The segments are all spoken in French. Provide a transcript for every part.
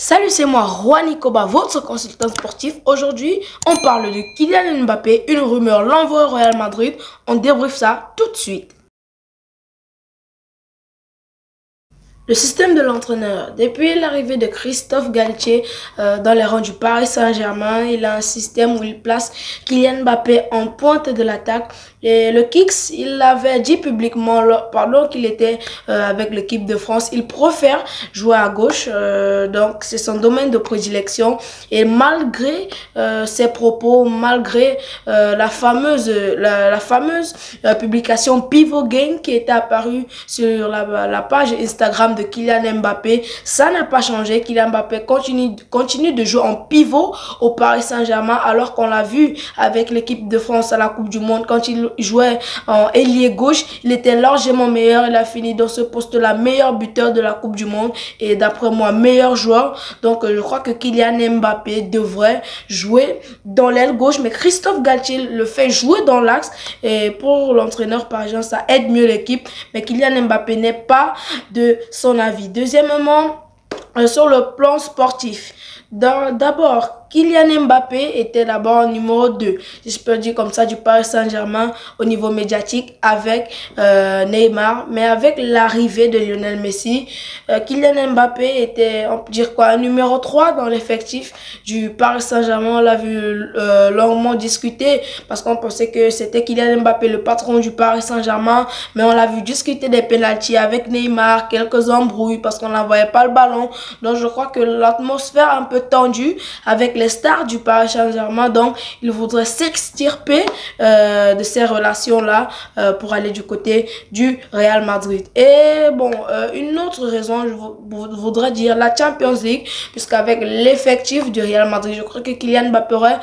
Salut, c'est moi, Juan Ikoba, votre consultant sportif. Aujourd'hui, on parle de Kylian Mbappé, une rumeur l'envoie au Real Madrid. On débriefe ça tout de suite. Le système de l'entraîneur. Depuis l'arrivée de Christophe Galtier dans les rangs du Paris Saint-Germain, il a un système où il place Kylian Mbappé en pointe de l'attaque. Et le Kicks, il l'avait dit publiquement pendant qu'il était avec l'équipe de France, il préfère jouer à gauche, donc c'est son domaine de prédilection. Et malgré ses propos, malgré la fameuse publication Pivot Game qui était apparue sur la page Instagram de Kylian Mbappé, ça n'a pas changé. Kylian Mbappé continue de jouer en pivot au Paris Saint-Germain, alors qu'on l'a vu avec l'équipe de France à la Coupe du Monde. Quand il jouait en ailier gauche, il était largement meilleur. Il a fini dans ce poste-là meilleur buteur de la Coupe du Monde et d'après moi meilleur joueur. Donc je crois que Kylian Mbappé devrait jouer dans l'aile gauche, mais Christophe Galtier le fait jouer dans l'axe, et pour l'entraîneur parisien ça aide mieux l'équipe. Mais Kylian Mbappé n'est pas de son avis. Deuxièmement, sur le plan sportif, d'abord Kylian Mbappé était d'abord numéro 2, si je peux dire comme ça, du Paris Saint-Germain au niveau médiatique avec Neymar. Mais avec l'arrivée de Lionel Messi, Kylian Mbappé était, on peut dire quoi, un numéro 3 dans l'effectif du Paris Saint-Germain. On l'a vu longuement discuter parce qu'on pensait que c'était Kylian Mbappé le patron du Paris Saint-Germain, mais on l'a vu discuter des pénaltys avec Neymar, quelques embrouilles parce qu'on n'envoyait pas le ballon. Donc je crois que l'atmosphère un peu tendue avec les stars du Paris Saint-Germain, donc il voudrait s'extirper de ces relations-là pour aller du côté du Real Madrid. Et bon, une autre raison, je voudrais dire la Champions League, puisqu'avec l'effectif du Real Madrid, je crois que Kylian Mbappé aurait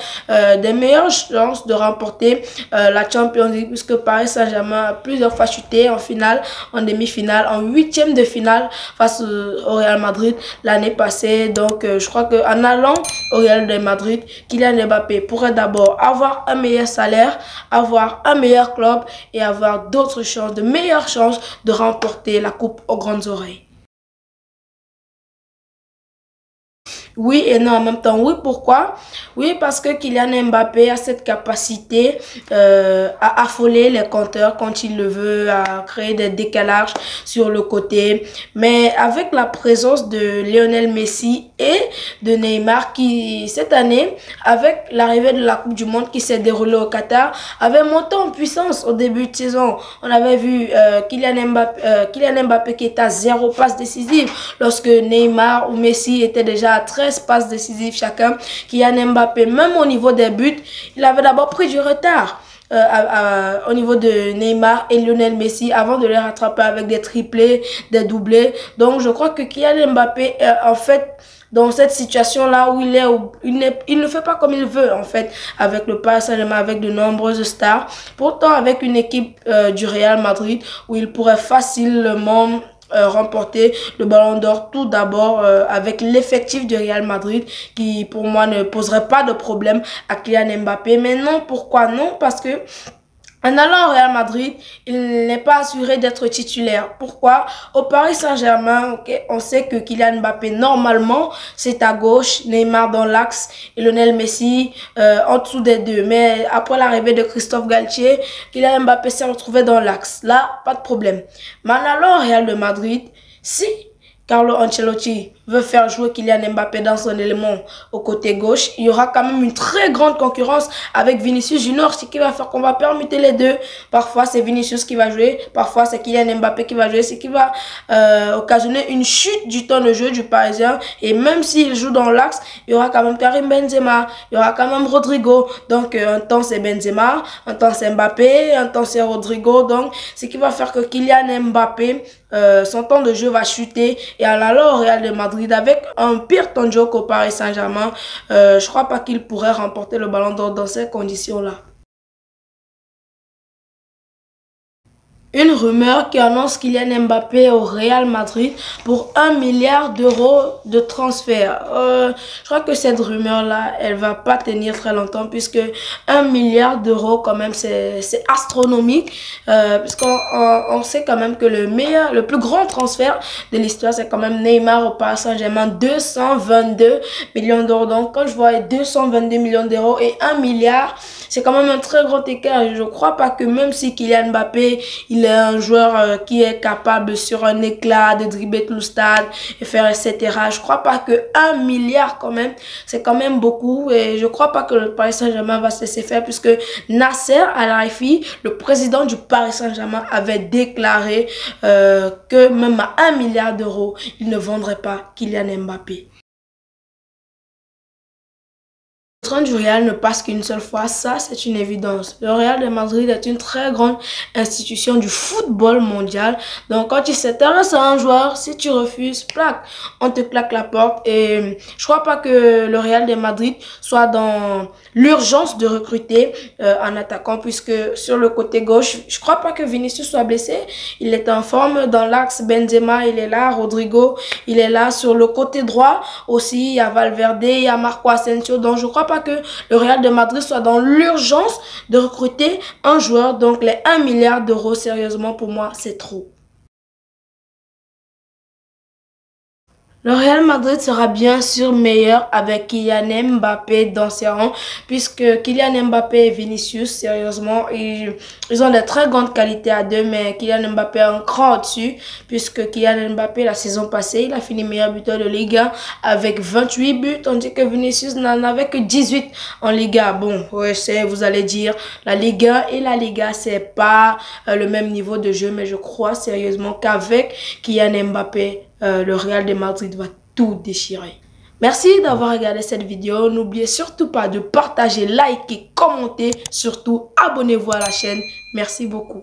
des meilleures chances de remporter la Champions League, puisque Paris Saint-Germain a plusieurs fois chuté en finale, en demi-finale, en huitième de finale face au Real Madrid l'année passée. Donc je crois qu'en allant au Real de Madrid, Kylian Mbappé pourrait d'abord avoir un meilleur salaire, avoir un meilleur club et avoir d'autres chances, de meilleures chances de remporter la coupe aux grandes oreilles. Oui et non en même temps. Oui, pourquoi? Oui, parce que Kylian Mbappé a cette capacité à affoler les compteurs quand il le veut, à créer des décalages sur le côté. Mais avec la présence de Lionel Messi et de Neymar qui, cette année, avec l'arrivée de la Coupe du Monde qui s'est déroulée au Qatar, avait monté en puissance au début de saison. On avait vu Kylian Mbappé qui était à 0 passe décisive lorsque Neymar ou Messi étaient déjà à 13 passes décisives chacun. Kylian Mbappé, même au niveau des buts, il avait d'abord pris du retard au niveau de Neymar et Lionel Messi avant de les rattraper avec des triplés, des doublés. Donc je crois que Kylian Mbappé en fait dans cette situation-là où il ne fait pas comme il veut en fait avec le Paris Saint-Germain, avec de nombreuses stars. Pourtant avec une équipe du Real Madrid où il pourrait facilement remporter le Ballon d'Or, tout d'abord avec l'effectif du Real Madrid qui pour moi ne poserait pas de problème à Kylian Mbappé. Mais non, pourquoi non? Parce que en allant au Real Madrid, il n'est pas assuré d'être titulaire. Pourquoi? Au Paris Saint-Germain, okay, on sait que Kylian Mbappé, normalement, c'est à gauche, Neymar dans l'axe et Lionel Messi en dessous des deux. Mais après l'arrivée de Christophe Galtier, Kylian Mbappé s'est retrouvé dans l'axe. Là, pas de problème. Mais en allant au Real de Madrid, si Carlo Ancelotti veut faire jouer Kylian Mbappé dans son élément au côté gauche, il y aura quand même une très grande concurrence avec Vinicius Junior, ce qui va faire qu'on va permuter les deux. Parfois c'est Vinicius qui va jouer, parfois c'est Kylian Mbappé qui va jouer, ce qui va occasionner une chute du temps de jeu du Parisien. Et même s'il joue dans l'axe, il y aura quand même Karim Benzema, il y aura quand même Rodrigo. Donc un temps c'est Benzema, un temps c'est Mbappé, un temps c'est Rodrigo. Donc ce qui va faire que Kylian Mbappé, son temps de jeu va chuter. Et en allant au Real de Madrid avec un pire temps de jeu qu'au Paris Saint-Germain, je crois pas qu'il pourrait remporter le Ballon d'Or dans ces conditions-là. Une rumeur qui annonce Kylian Mbappé au Real Madrid pour 1 milliard d'euros de transfert. Je crois que cette rumeur-là, elle va pas tenir très longtemps puisque 1 milliard d'euros quand même, c'est astronomique. Puisqu'on sait quand même que le plus grand transfert de l'histoire, c'est quand même Neymar au Paris Saint-Germain, 222 millions d'euros. Donc quand je vois 222 millions d'euros et 1 milliard, c'est quand même un très grand écart. Je crois pas que même si Kylian Mbappé, il est un joueur qui est capable sur un éclat de dribbler tout le stade et faire etc. Je crois pas que 1 milliard quand même, c'est quand même beaucoup et je crois pas que le Paris Saint-Germain va se laisser faire puisque Nasser Al-Khelaifi, le président du Paris Saint-Germain, avait déclaré que même à 1 milliard d'euros, il ne vendrait pas Kylian Mbappé. Le train du Real ne passe qu'une seule fois, ça c'est une évidence. Le Real de Madrid est une très grande institution du football mondial. Donc quand tu s'intéresses à un joueur, si tu refuses, plaque, on te claque la porte. Et je crois pas que le Real de Madrid soit dans l'urgence de recruter un attaquant puisque sur le côté gauche, je crois pas que Vinicius soit blessé. Il est en forme dans l'axe. Benzema, il est là. Rodrigo, il est là. Sur le côté droit aussi, il y a Valverde, il y a Marco Asensio. Donc je crois pas que le Real de Madrid soit dans l'urgence de recruter un joueur. Donc les 1 milliard d'euros, sérieusement, pour moi, c'est trop. Le Real Madrid sera bien sûr meilleur avec Kylian Mbappé dans ses rangs, puisque Kylian Mbappé et Vinicius, sérieusement, ils ont de très grandes qualités à deux, mais Kylian Mbappé est un cran au-dessus, puisque Kylian Mbappé, la saison passée, il a fini meilleur buteur de Ligue 1 avec 28 buts, tandis que Vinicius n'en avait que 18 en Liga. Bon, ouais, vous allez dire, la Ligue 1 et la Liga, c'est pas le même niveau de jeu, mais je crois sérieusement qu'avec Kylian Mbappé, le Real de Madrid va tout déchirer. Merci d'avoir regardé cette vidéo. N'oubliez surtout pas de partager, liker, commenter. Surtout, abonnez-vous à la chaîne. Merci beaucoup.